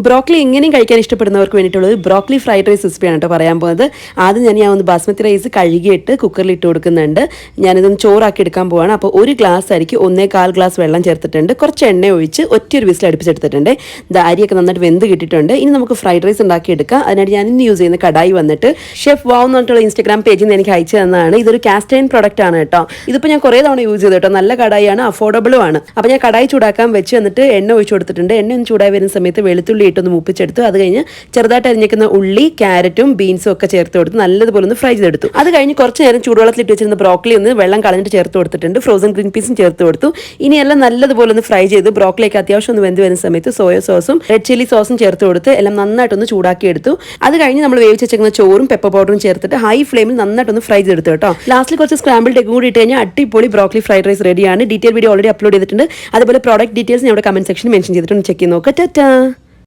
Broccoli എങ്ങനെയും കഴിക്കാൻ ഇഷ്ടപ്പെടുന്നവർക്ക് വേണ്ടിയിട്ടുള്ളത് ബ്രോക്കലി ഫ്രൈഡ് റൈസ് റെസിപ്പിയാണ് കേട്ടോ പറയാൻ പോകുന്നത്. ആദ്യം ഞാൻ ഒന്ന് ബാസ്മതി റൈസ് കഴുകിയിട്ട് കുക്കറിൽ ഇട്ട് കൊടുക്കുന്നുണ്ട്. ഞാനിതൊന്ന് ചോറാക്കി എടുക്കാൻ പോവാണ്. അപ്പോൾ ഒരു ഗ്ലാസ് അരിക്ക് 1.25 ഗ്ലാസ് വെള്ളം ചേർത്തിട്ടുണ്ട്. കുറച്ച് എണ്ണ ഒഴിച്ച് ഒറ്റയൊരു വിസിൽ അടുപ്പിച്ചെടുത്തിട്ടുണ്ട്. ഇത് അരിയൊക്കെ നന്നായിട്ട് വെന്ത് കിട്ടിയിട്ടുണ്ട്. ഇനി നമുക്ക് ഫ്രൈഡ് റൈസ് ഉണ്ടാക്കി എടുക്കാം. അതിനായിട്ട് ഞാൻ ഇന്ന് യൂസ് ചെയ്യുന്ന കടായി വന്നിട്ട് ഷെഫ് വാവ് എന്ന് പറഞ്ഞിട്ടുള്ള ഇൻസ്റ്റാഗ്രാം പേജിൽ നിന്ന് എനിക്ക് അയച്ചു തന്നതാണ്. ഇതൊരു കാസ്റ്റ് അയൺ പ്രൊഡക്റ്റ് ആണ് കേട്ടോ. ഇതിപ്പോൾ ഞാൻ കുറേ തവണ യൂസ് ചെയ്തു കേട്ടോ. നല്ല കടായിയാണ്, അഫോർഡബിളും ആണ്. അപ്പോൾ ഞാൻ കടായി ചൂടാക്കാൻ വെച്ച് എന്നിട്ട് എണ്ണ ഒഴിച്ചു കൊടുത്തിട്ടുണ്ട്. എണ്ണ ഒന്ന് ചൂടായി വരുന്ന സമയത്ത് വെളുത്തുള്ളി ഇട്ടൊന്ന് മൂപ്പിച്ചെടുത്തു. അത് കഴിഞ്ഞ് ചെറുതായിട്ട് അരിഞ്ഞിരിക്കുന്ന ഉള്ളി, ക്യാരറ്റും ബീൻസും ഒക്കെ ചേർത്ത് കൊടുത്ത് നല്ലതുപോലെ ഒന്ന് ഫ്രൈ ചെയ്തെടുത്തു. അത് കഴിഞ്ഞ് കുറച്ച് നേരം ചൂടുവെള്ളത്തിലിട്ട് വെച്ചിരുന്ന ബ്രോക്കലി ഒന്ന് വെള്ളം കളഞ്ഞിട്ട് ചേർത്ത് കൊടുത്തിട്ടുണ്ട്. ഫ്രോസൺ ഗ്രീൻ പീസും ചേർത്ത് കൊടുത്തു. ഇനി എല്ലാം നല്ലതുപോലെ ഒന്ന് ഫ്രൈ ചെയ്ത് ബ്രോക്കലിയൊക്കെ അത്യാവശ്യം ഒന്ന് വെന്ത് വരുന്ന സമയത്ത് സോയ സോസും റെഡ് ചില്ലി സോസും ചേർത്ത് കൊടുത്ത് എല്ലാം നന്നായിട്ടൊന്ന് ചൂടാക്കി എടുത്തു. അത് കഴിഞ്ഞ് നമ്മൾ വേവിച്ച് വെച്ചിരിക്കുന്ന ചോറും പെപ്പർ പൗഡറും ചേർത്തിട്ട് ഹൈ ഫ്ലെയിമിൽ നന്നായിട്ടൊന്ന് ഫ്രൈ ചെയ്തെടുത്തു കേട്ടോ. ലാസ്റ്റിൽ കുറച്ച് സ്ക്രാമ്പിൾഡ് എഗ് കൂടി ഇട്ട് കഴിഞ്ഞാൽ അടിപൊളി ബ്രോക്കലി ഫ്രൈഡ് റൈസ് റെഡിയാണ്. ഡീറ്റെയിൽ വീഡിയോ ഓൾറെഡി അപ്ലോഡ് ചെയ്തിട്ടുണ്ട്. അതുപോലെ പ്രോഡക്റ്റ് ഡീറ്റെയിൽസ് ഞാൻ ഇവിടെ കമന്റ് സെക്ഷനിൽ മെൻഷൻ ചെയ്തിട്ടുണ്ട്. ചെക്ക് ചെയ്ത് നോക്കാം. ടാറ്റാ.